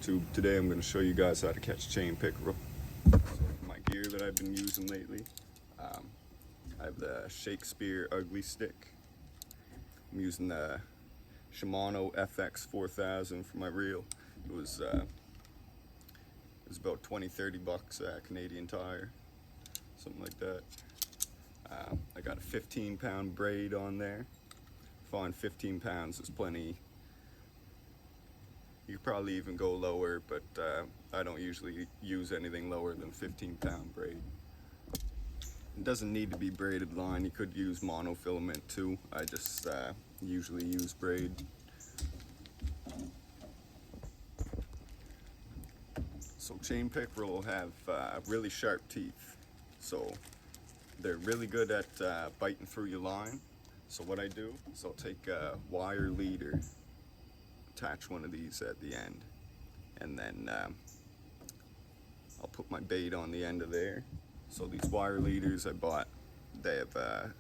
YouTube. Today I'm going to show you guys how to catch chain pickerel. So my gear that I've been using lately, I have the Shakespeare Ugly Stick. I'm using the Shimano FX 4000 for my reel. It was about 20-30 bucks Canadian Tire, something like that. I got a 15-pound braid on there. I find 15 pounds is plenty. You could probably even go lower, but I don't usually use anything lower than 15-pound braid. It doesn't need to be braided line. You could use monofilament too. I just usually use braid. So chain pickerel have really sharp teeth. So they're really good at biting through your line. So what I do is I'll take a wire leader, attach one of these at the end, and then I'll put my bait on the end of there. So these wire leaders I bought, they have a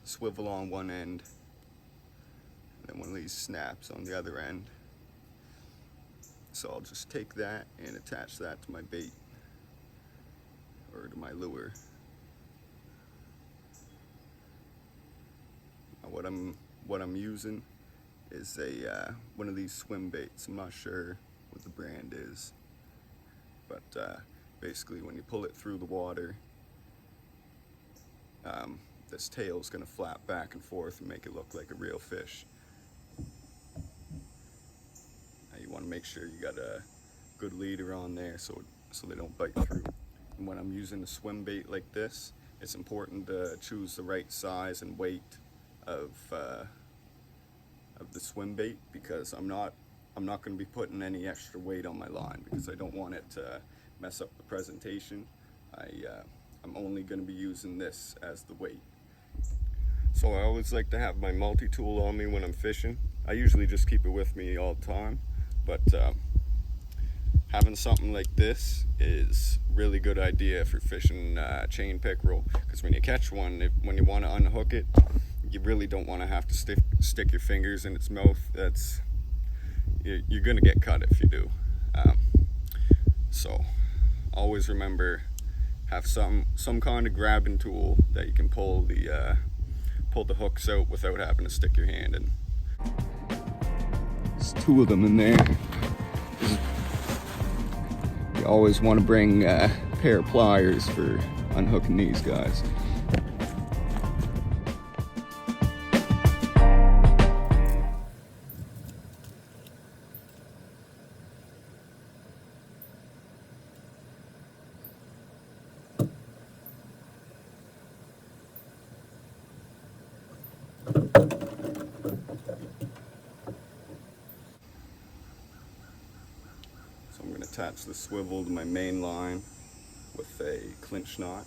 swivel on one end, and then one of these snaps on the other end. So I'll just take that and attach that to my bait, or to my lure. Now what I'm using is a one of these swim baits. I'm not sure what the brand is, but basically when you pull it through the water, this tail is going to flap back and forth and make it look like a real fish. Now you want to make sure you got a good leader on there so they don't bite through. And when I'm using a swim bait like this, it's important to choose the right size and weight of the swim bait, because I'm not going to be putting any extra weight on my line, because I don't want it to mess up the presentation. I'm only going to be using this as the weight. So I always like to have my multi-tool on me when I'm fishing. I usually just keep it with me all the time, but having something like this is really good idea for fishing chain pickerel, because when you catch one, when you want to unhook it, you really don't want to have to stick your fingers in its mouth. You're gonna get cut if you do. So always remember, have some kind of grabbing tool that you can pull the hooks out without having to stick your hand in. There's two of them in there. You always want to bring a pair of pliers for unhooking these guys. So I'm going to attach the swivel to my main line with a clinch knot.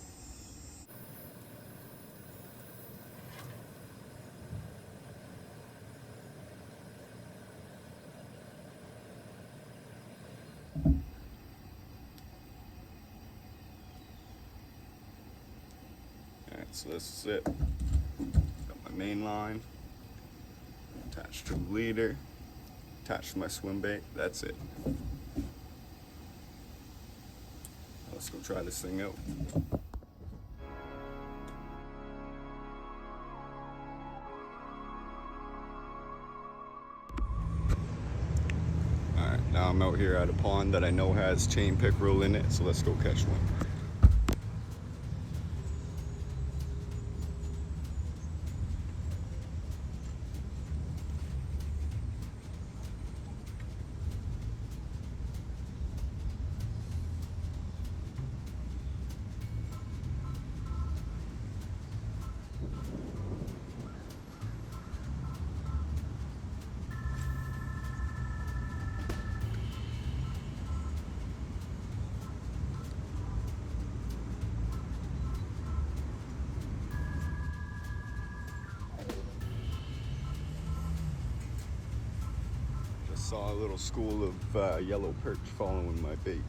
Alright, so this is it. Got my main line attached to the leader, attached to my swim bait. That's it. Let's go try this thing out. Alright, now I'm out here at a pond that I know has chain pickerel in it, so let's go catch one. Saw a little school of yellow perch following my bait.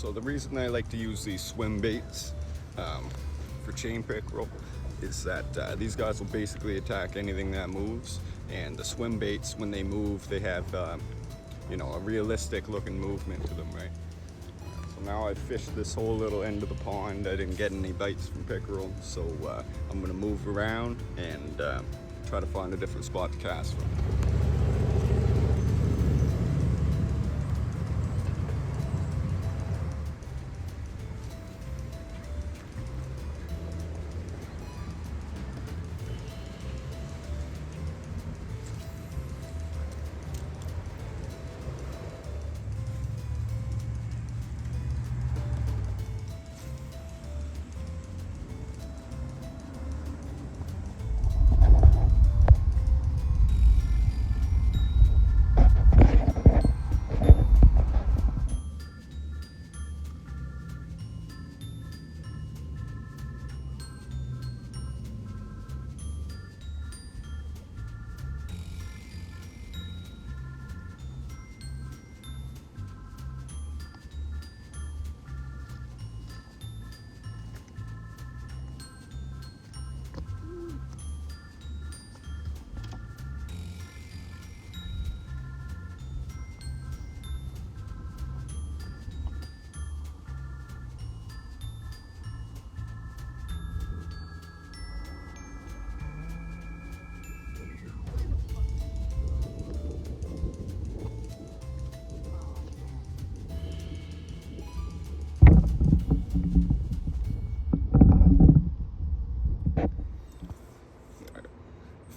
So the reason I like to use these swim baits for chain pickerel is that these guys will basically attack anything that moves, and the swim baits, when they move, they have you know, a realistic looking movement to them, right? So now I've fished this whole little end of the pond. I didn't get any bites from pickerel, so I'm gonna move around and try to find a different spot to cast from.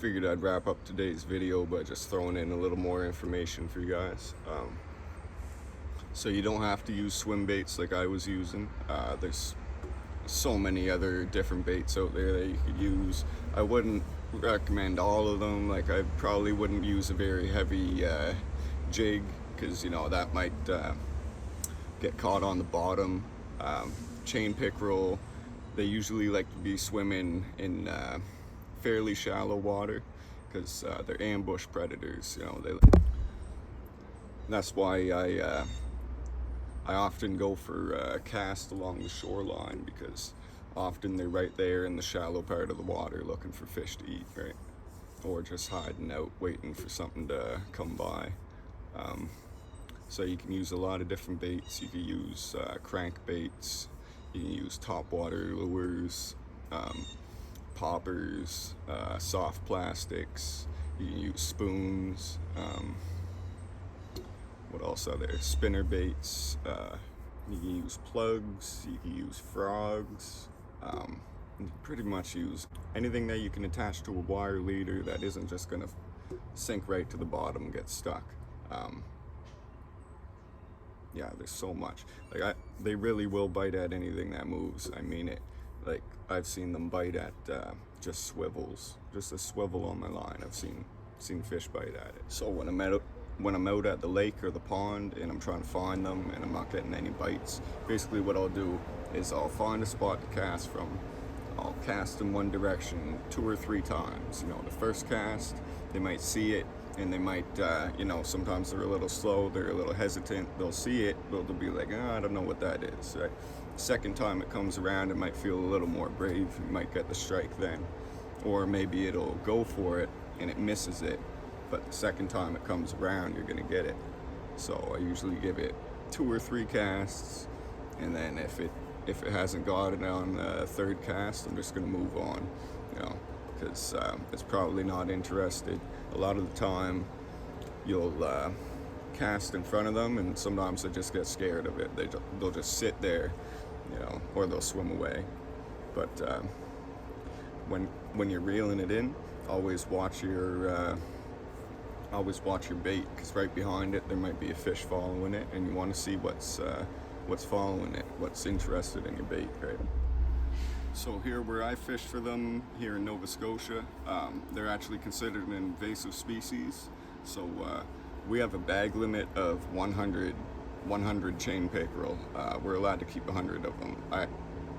Figured I'd wrap up today's video by just throwing in a little more information for you guys. So you don't have to use swim baits like I was using. There's so many other different baits out there that you could use. I wouldn't recommend all of them. Like, I probably wouldn't use a very heavy jig, because you know that might get caught on the bottom. Chain pickerel, they usually like to be swimming in fairly shallow water, because they're ambush predators. You know, that's why I often go for cast along the shoreline, because often they're right there in the shallow part of the water looking for fish to eat, right? Or just hiding out waiting for something to come by. So you can use a lot of different baits. You can use crank baits, you can use topwater lures, poppers, soft plastics, you can use spoons, what else are there? Spinner baits, you can use plugs, you can use frogs, you can pretty much use anything that you can attach to a wire leader that isn't just gonna sink right to the bottom and get stuck. Yeah, there's so much. Like, they really will bite at anything that moves. I mean it. Like, I've seen them bite at just swivels, just a swivel on my line. I've seen fish bite at it. So when I'm out at the lake or the pond and I'm trying to find them and I'm not getting any bites, basically what I'll do is I'll find a spot to cast from. I'll cast in one direction 2 or 3 times. You know, the first cast, they might see it, and they might, you know, sometimes they're a little slow, they're a little hesitant. They'll see it, but they'll be like, I don't know what that is, right? Second time it comes around, it might feel a little more brave. You might get the strike then. Or maybe it'll go for it and it misses it, but the second time it comes around, you're gonna get it. So I usually give it 2 or 3 casts, and then if it hasn't got it on the 3rd cast, I'm just gonna move on, you know, because it's probably not interested. A lot of the time you'll cast in front of them, and sometimes they just get scared of it. They'll just sit there, you know, or they'll swim away. But when you're reeling it in, always watch your bait, because right behind it there might be a fish following it, and you want to see what's following it, what's interested in your bait, right? So here where I fish for them, here in Nova Scotia, they're actually considered an invasive species. So we have a bag limit of 100 chain pickerel. We're allowed to keep 100 of them.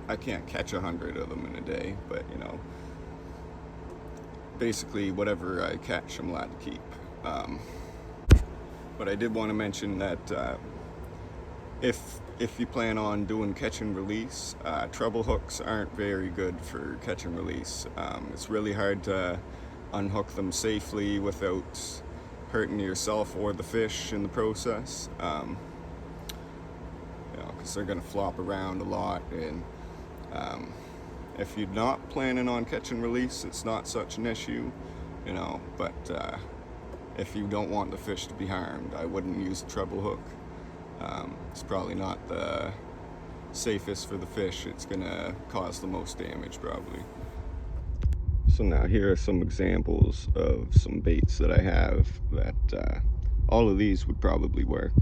I can't catch 100 of them in a day, but you know, basically whatever I catch, I'm allowed to keep. But I did want to mention that if if you plan on doing catch and release, treble hooks aren't very good for catch and release. It's really hard to unhook them safely without hurting yourself or the fish in the process. Because they're going to flop around a lot, and if you're not planning on catch and release, it's not such an issue, but if you don't want the fish to be harmed, I wouldn't use a treble hook. It's probably not the safest for the fish. It's gonna cause the most damage probably. So now here are some examples of some baits that I have that all of these would probably work.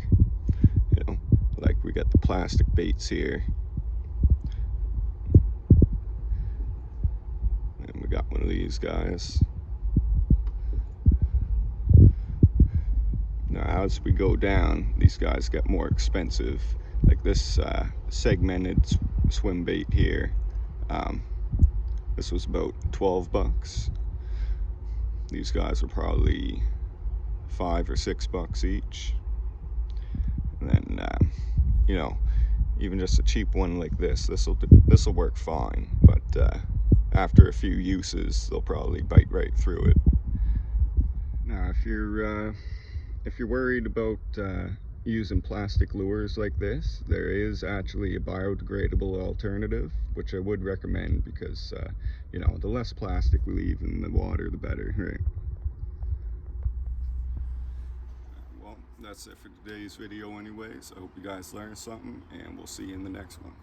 Like we got the plastic baits here. And we got one of these guys. Now as we go down, these guys get more expensive. Like this segmented swim bait here. This was about 12 bucks. These guys were probably $5 or $6 each. And then, even just a cheap one like this'll work fine. But after a few uses, they'll probably bite right through it. Now, if you're worried about using plastic lures like this, there is actually a biodegradable alternative, which I would recommend because, the less plastic we leave in the water, the better, right? Well, that's it for today's video anyways. I hope you guys learned something, and we'll see you in the next one.